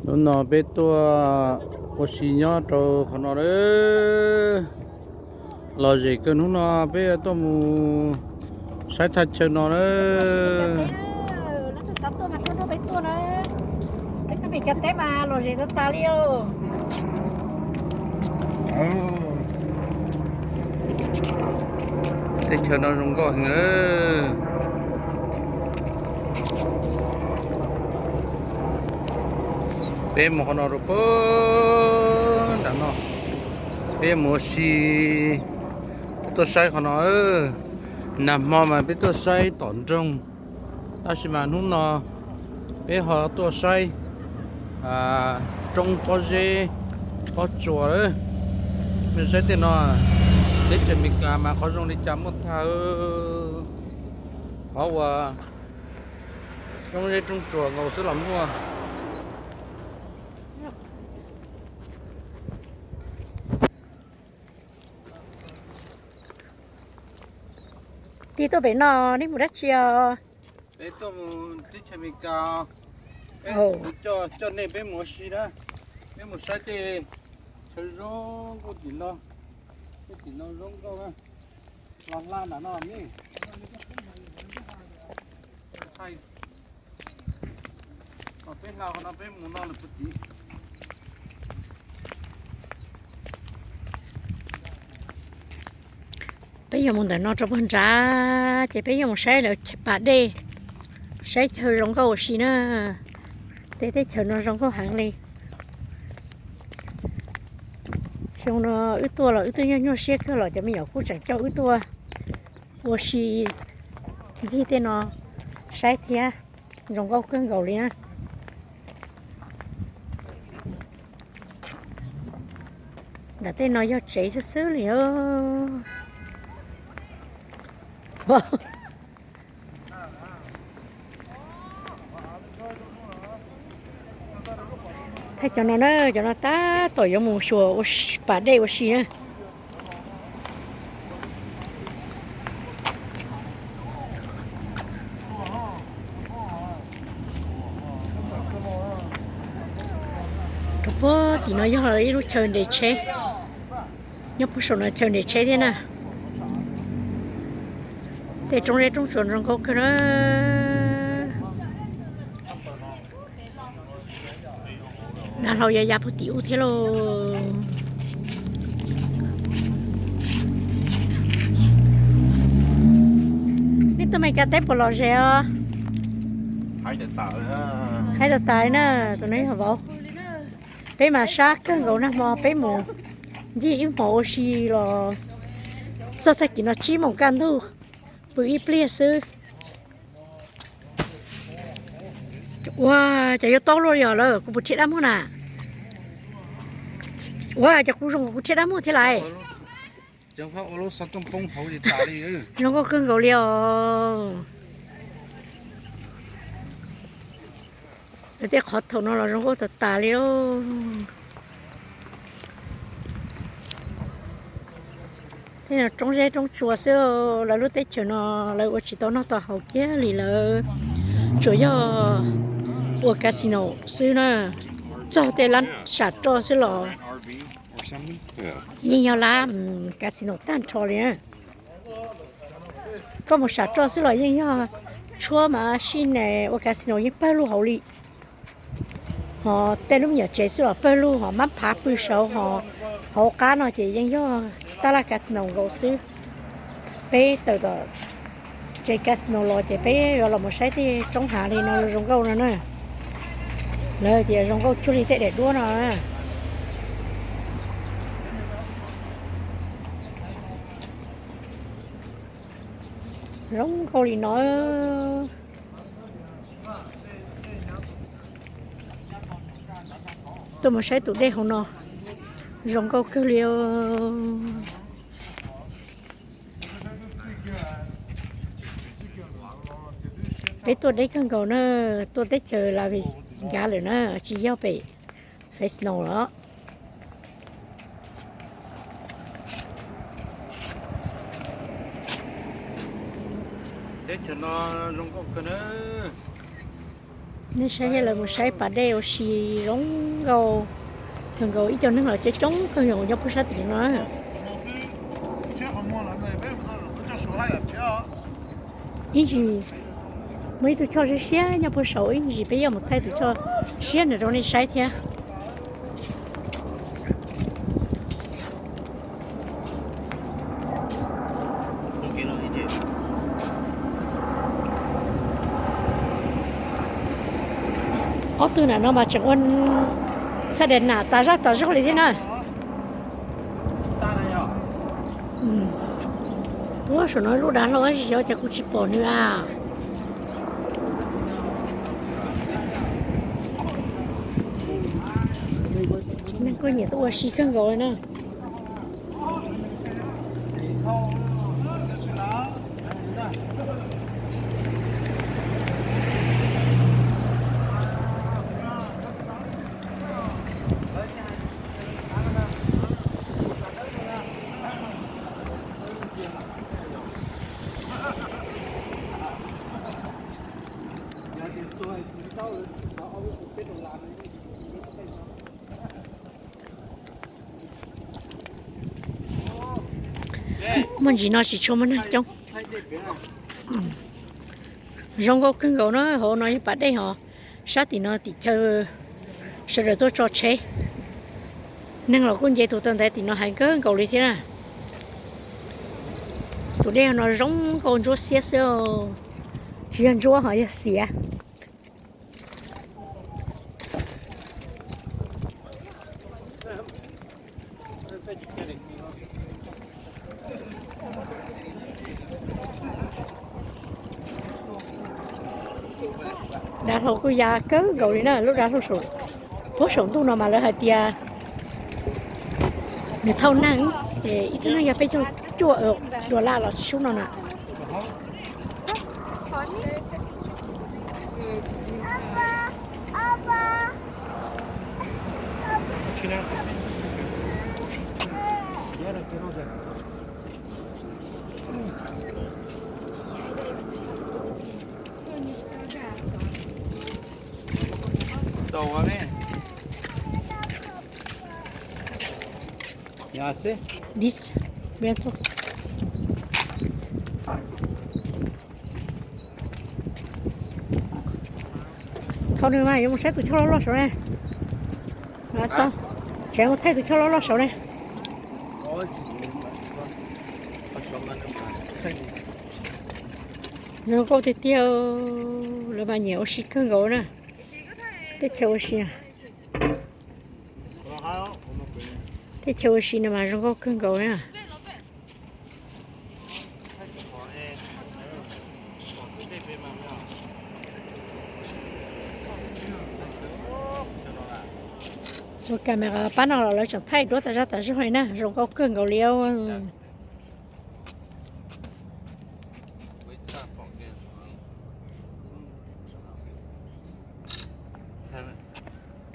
nó biết tôi có xí nhá cho con nó đấy lo gì cơ nó biết tôi mu sai thật chơi nó đấy nó sẽ sắm tôi mà nó biết tôi đấy cái bị cái té mà rồi gì nó ta liêu thế chơi nó không có hình nữa bên một con nó rồi bớt đã nó bên một xí tôi sai con nó nằm mà biết tôi sai tổn trong ta chỉ mà nó bây họ tôi sai trong có gì có chùa đấy mình sẽ tiền nó để cho mình cả mà có dùng đi chấm một thao khó quá trong đây trong chùa ngầu sẽ lắm quá thì tôi phải nó đi một đất chiều để tôi để cho mình cả cho nên bé một xí đó bé một sai thì chơi rong có tiền đâu cái tiền đâu rong đâu á làm lan là nó làm gì hay mà bé nào nó bé muốn nó là cái gì bây giờ muốn để nó trong bên ra chỉ bây giờ một sai là bà đi sai chơi rong câu xí nữa để chơi nó rong câu hàng đi xong nó ít tua là ít tua nhau xe cái là cho mình ở khu chẳng cho ít tua ô xí thì tên nó sai thì rong câu cơn gầu liền đã tên nó do chế sơ sơ liền thay cho nó ta tội cho một số bà đây ô xí nữa bố thì nó do lúc chơi để chế nhóc bố số nó chơi để chế thế nào để trong đây trong chuột trong có cái đó là lâu giờ bố tiểu thế rồi biết tụi mày cả tép của lò rẻ hai đợt tài nữa tụi này hả vợ bé mà sát cái gấu nó mò bé mù đi im mồ xì là sao thay chỉ nó chỉ một căn thôi bự ít lia sư wow chạy vô to luôn rồi cô bút chết lắm không à wow chạy cô dùng cô chết lắm thế này chẳng phải ô lô sao trong phong thấu gì ta đi nó có cơn gấu liều để khó thầu nó là nó có thật tà liều thế là trong dây trong chùa xưa là lúc tết chiều nó là chỉ tao nó tao hậu kia lì là chủ yếu của casino xưa nè cho tê lăn sạt cho xưa lò nhưng nhau là casino tan cho liền có một sạt cho xưa lò nhưng nhau chua mà xin này của casino những bao lô hậu lì họ tên lúc nhỏ trẻ xưa là bao lô họ mắm phá bự sầu họ cá nó chỉ nhưng nhau ta là casino gấu xứ bé từ từ chơi casino rồi thì bé gọi là một cái thì trong hạ thì nó rong câu nữa nè nơi thì rong câu chú đi để đua nó rong câu thì nó tôi một cái tụi đây không nó rong câu cứ liêu cái tôi đấy không có nữa tôi đấy chờ là vì gà rồi nữa chỉ giao về phải snow đó để cho nó rong có cái nữa nên sai là một sai bà đeo xì rong gầu thường gầu ít cho nó là chơi trống cái nhiều nhau bớt sát thì nó ít gì mấy tụi cho cái xe nhau bớt sầu ít gì bây giờ một thay tụi cho xe này rồi nên sai thế ở tôi là nó mà chẳng quan sao đến nào ta ra lại thế nào ủa sao nói lúc đó nó gì cho cũng chỉ bỏ nữa à nên có nhiều tôi xí cân rồi nè mình chỉ nói chỉ cho mình trong rong gấu cưng gấu nó họ nói bắt đây họ sát thì nó thì chơi sợ rồi tôi cho chế nên là con dây tụi tôi thấy thì nó hành cái gấu đi thế nào tụi đây nó rong con chúa xía xía chỉ ăn chúa họ ya xía đã thầu có già cớ gầu đi nữa lúc đã thầu sụt phố sụn tu nào mà lại hạt tia để thâu nắng để ít nó giờ phải cho chua ở chua la là xuống nào nè Đâu á mẹ? Ya sé. This, bien thôi. Không được mà, dùng sách tụi cho nó sổ này. À, tao, chạy một thay tụi cho nó sổ này. Rồi câu thì tiêu là bà nhiều xí cân gấu nè. Tiếp theo xí nè. Tiếp theo xí nè mà rồi câu cân gấu nè. Rồi camera bán nó là chẳng thay đổi tại sao hồi nè rồi câu cân gấu liêu.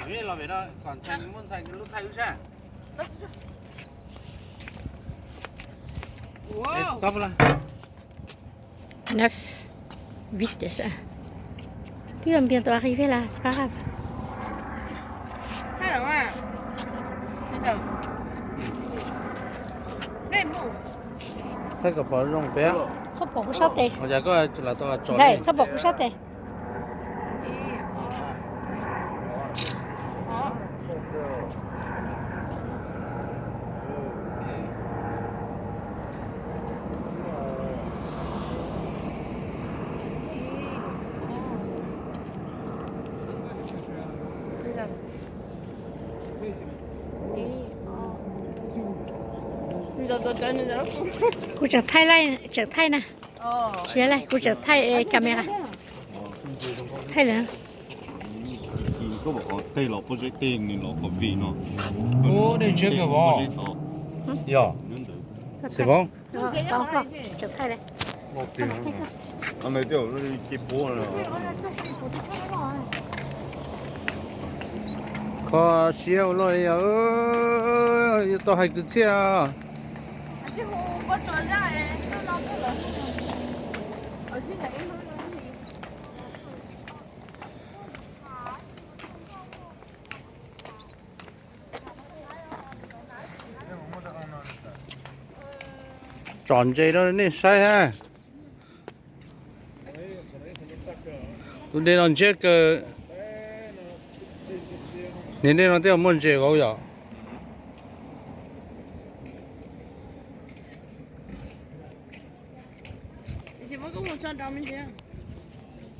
Vì là vậy đó, còn xanh muốn xanh cái lúc thay ra. Wow. Stop là. 9, 8 c'est ça. Tu vas bientôt arriver là, c'est pas grave. Thay rồi à? Bây giờ. Lên mũ. Thay cái bao rong bé. Sắp bỏ sát đây. Bây giờ có là tôi cho. Dạ, sắp bỏ sát đây. Tôi chơi nữa đó. Cô chẳng thay lại, chẳng thay nè. Chia lại, cô chẳng thay camera. Thay nữa. Có bộ tay lọ bớt tiền nên lọ có vị nó. Ô, đây chưa cái vỏ. Yo. C'est bon? Không, chẳng thay đây. Anh này tiêu nó kịp bố rồi. Có chiều rồi ơi, tôi hay cứ chiều. Chứ không có trò ra ấy, nó lâu thế rồi. Ở trên này nó gì? tròn dây đó nên sai ha tôi đi làm chết cái nên đi làm tiêu muốn chơi gấu giờ chỉ mới có 100 đồng mình chứ